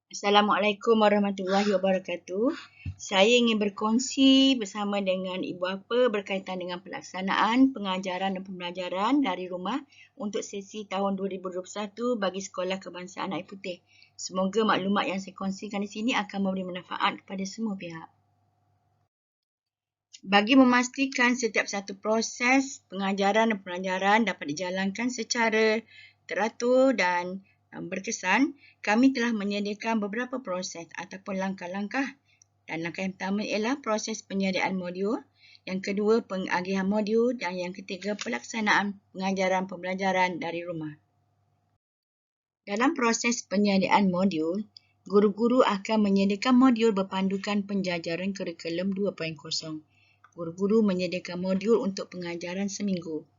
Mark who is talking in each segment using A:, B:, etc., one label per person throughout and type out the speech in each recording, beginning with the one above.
A: Assalamualaikum warahmatullahi wabarakatuh. Saya ingin berkongsi bersama dengan ibu bapa berkaitan dengan pelaksanaan pengajaran dan pembelajaran dari rumah untuk sesi tahun 2021 bagi Sekolah Kebangsaan Air Putih. Semoga maklumat yang saya kongsikan di sini akan memberi manfaat kepada semua pihak. Bagi memastikan setiap satu proses pengajaran dan pembelajaran dapat dijalankan secara teratur dan berkesan, kami telah menyediakan beberapa proses ataupun langkah-langkah. Dan langkah yang pertama ialah proses penyediaan modul, yang kedua pengagihan modul dan yang ketiga pelaksanaan pengajaran pembelajaran dari rumah. Dalam proses penyediaan modul, guru-guru akan menyediakan modul berpandukan penjajaran kurikulum 2.0. Guru-guru menyediakan modul untuk pengajaran seminggu.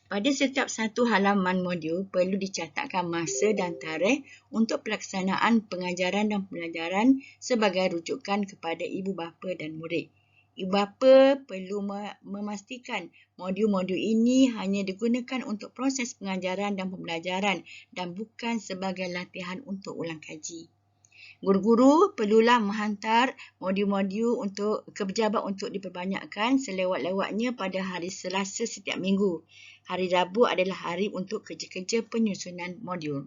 A: Pada setiap satu halaman modul perlu dicatatkan masa dan tarikh untuk pelaksanaan pengajaran dan pembelajaran sebagai rujukan kepada ibu bapa dan murid. Ibu bapa perlu memastikan modul-modul ini hanya digunakan untuk proses pengajaran dan pembelajaran dan bukan sebagai latihan untuk ulang kaji. Guru-guru perlulah menghantar modul-modul ke pejabat untuk diperbanyakkan selewat-lewatnya pada hari Selasa setiap minggu. Hari Rabu adalah hari untuk kerja-kerja penyusunan modul.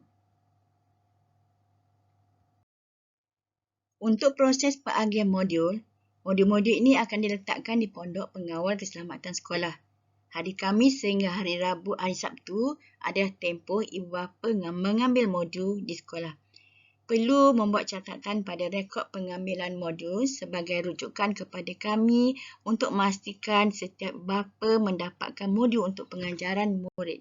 A: Untuk proses pengagihan modul ini akan diletakkan di pondok pengawal keselamatan sekolah. Hari Khamis sehingga hari Rabu, hari Sabtu adalah tempoh ibu bapa mengambil modul di sekolah. Perlu membuat catatan pada rekod pengambilan modul sebagai rujukan kepada kami untuk memastikan setiap bapa mendapatkan modul untuk pengajaran murid.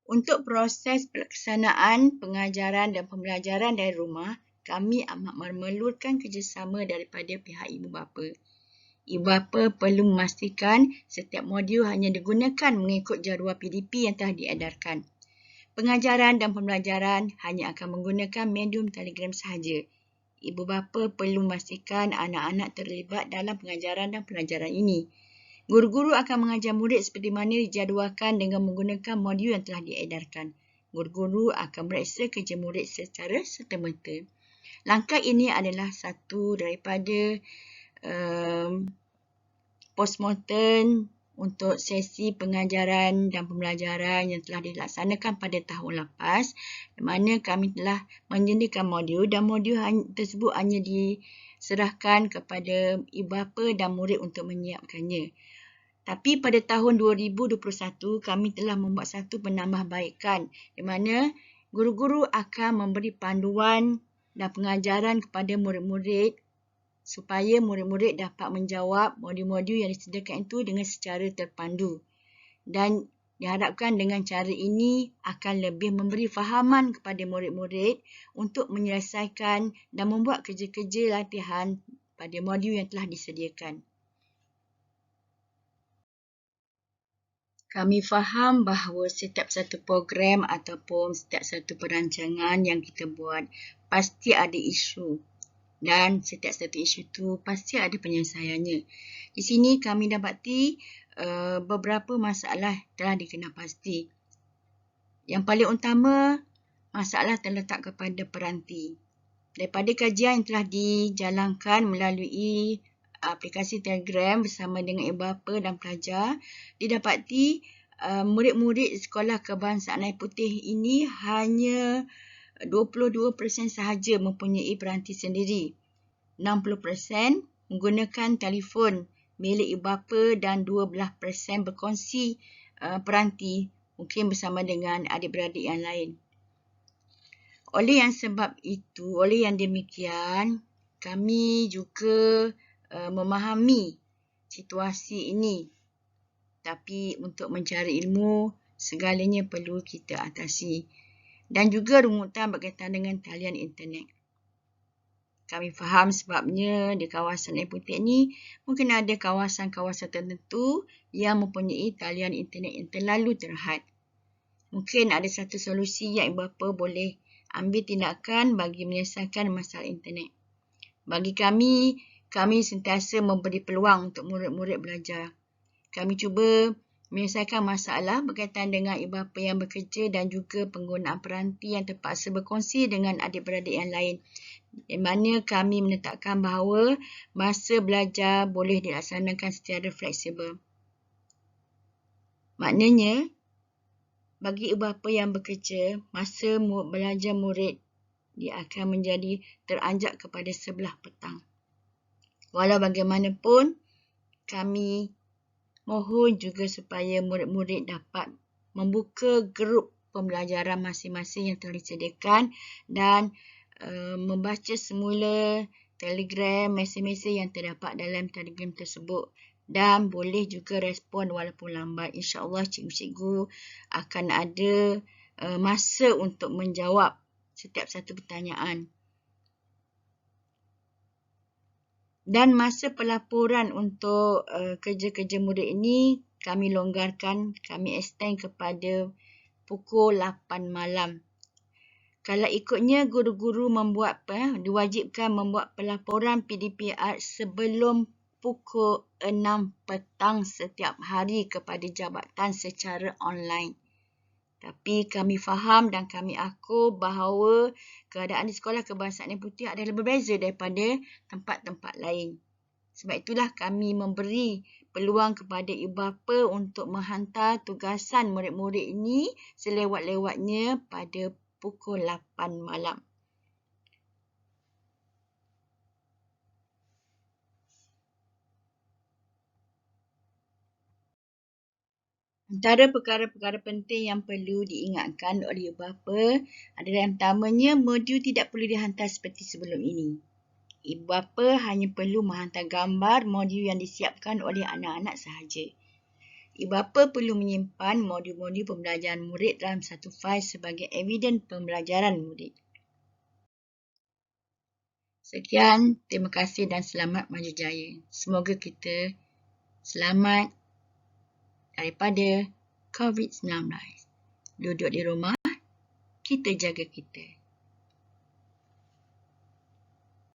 A: Untuk proses pelaksanaan pengajaran dan pembelajaran dari rumah, kami amat memerlukan kerjasama daripada pihak ibu bapa. Ibu bapa perlu memastikan setiap modul hanya digunakan mengikut jadual PDP yang telah diedarkan. Pengajaran dan pembelajaran hanya akan menggunakan medium Telegram sahaja. Ibu bapa perlu memastikan anak-anak terlibat dalam pengajaran dan pembelajaran ini. Guru-guru akan mengajar murid seperti mana dijadualkan dengan menggunakan modul yang telah diedarkan. Guru-guru akan memeriksa kerja murid secara serta-merta. Langkah ini adalah satu daripada postmortem untuk sesi pengajaran dan pembelajaran yang telah dilaksanakan pada tahun lepas, di mana kami telah menyediakan modul dan modul tersebut hanya diserahkan kepada ibu bapa dan murid untuk menyiapkannya. Tapi pada tahun 2021, kami telah membuat satu penambahbaikan di mana guru-guru akan memberi panduan dan pengajaran kepada murid-murid supaya murid-murid dapat menjawab modul-modul yang disediakan itu dengan secara terpandu. Dan diharapkan dengan cara ini akan lebih memberi fahaman kepada murid-murid untuk menyelesaikan dan membuat kerja-kerja latihan pada modul yang telah disediakan. Kami faham bahawa setiap satu program ataupun setiap satu perancangan yang kita buat pasti ada isu. Dan setiap satu isu itu pasti ada penyelesaiannya. Di sini kami dapati beberapa masalah telah dikenal pasti. Yang paling utama, masalah terletak kepada peranti. Daripada kajian yang telah dijalankan melalui aplikasi Telegram bersama dengan ibu bapa dan pelajar, didapati murid-murid Sekolah Kebangsaan Air Putih ini hanya 22% sahaja mempunyai peranti sendiri. 60% menggunakan telefon milik ibu bapa dan 12% berkongsi peranti mungkin bersama dengan adik-beradik yang lain. Oleh yang demikian, kami juga memahami situasi ini. Tapi untuk mencari ilmu, segalanya perlu kita atasi. Dan juga rungutan berkaitan dengan talian internet. Kami faham sebabnya di kawasan Air Putih ini mungkin ada kawasan-kawasan tertentu yang mempunyai talian internet yang terlalu terhad. Mungkin ada satu solusi yang ibu bapa boleh ambil tindakan bagi menyelesaikan masalah internet. Bagi kami sentiasa memberi peluang untuk murid-murid belajar. Kami cuba menyelesaikan masalah berkaitan dengan ibu bapa yang bekerja dan juga penggunaan peranti yang terpaksa berkongsi dengan adik-beradik yang lain. Di mana kami menetapkan bahawa masa belajar boleh dilaksanakan secara fleksibel. Maknanya, bagi ibu bapa yang bekerja, masa belajar murid dia akan menjadi teranjak kepada 11 petang. Walau bagaimanapun, kami mohon juga supaya murid-murid dapat membuka grup pembelajaran masing-masing yang telah disediakan dan membaca semula telegram, mesej-mesej yang terdapat dalam telegram tersebut dan boleh juga respon walaupun lambat. InsyaAllah cikgu-cikgu akan ada masa untuk menjawab setiap satu pertanyaan. Dan masa pelaporan untuk kerja-kerja murid ini kami longgarkan, kami extend kepada pukul 8 malam. Kalau ikutnya guru-guru diwajibkan membuat pelaporan PDPR sebelum pukul 6 petang setiap hari kepada jabatan secara online. Tapi kami faham dan kami akur bahawa keadaan di Sekolah Kebangsaan Yang Putih adalah berbeza daripada tempat-tempat lain. Sebab itulah kami memberi peluang kepada ibu bapa untuk menghantar tugasan murid-murid ini selewat-lewatnya pada pukul 8 malam. Antara perkara-perkara penting yang perlu diingatkan oleh ibu bapa adalah yang pertamanya, modul tidak perlu dihantar seperti sebelum ini. Ibu bapa hanya perlu menghantar gambar modul yang disiapkan oleh anak-anak sahaja. Ibu bapa perlu menyimpan modul-modul pembelajaran murid dalam satu fail sebagai evidens pembelajaran murid. Sekian, terima kasih dan selamat maju jaya. Semoga kita selamat daripada COVID-19. Duduk di rumah, kita jaga kita.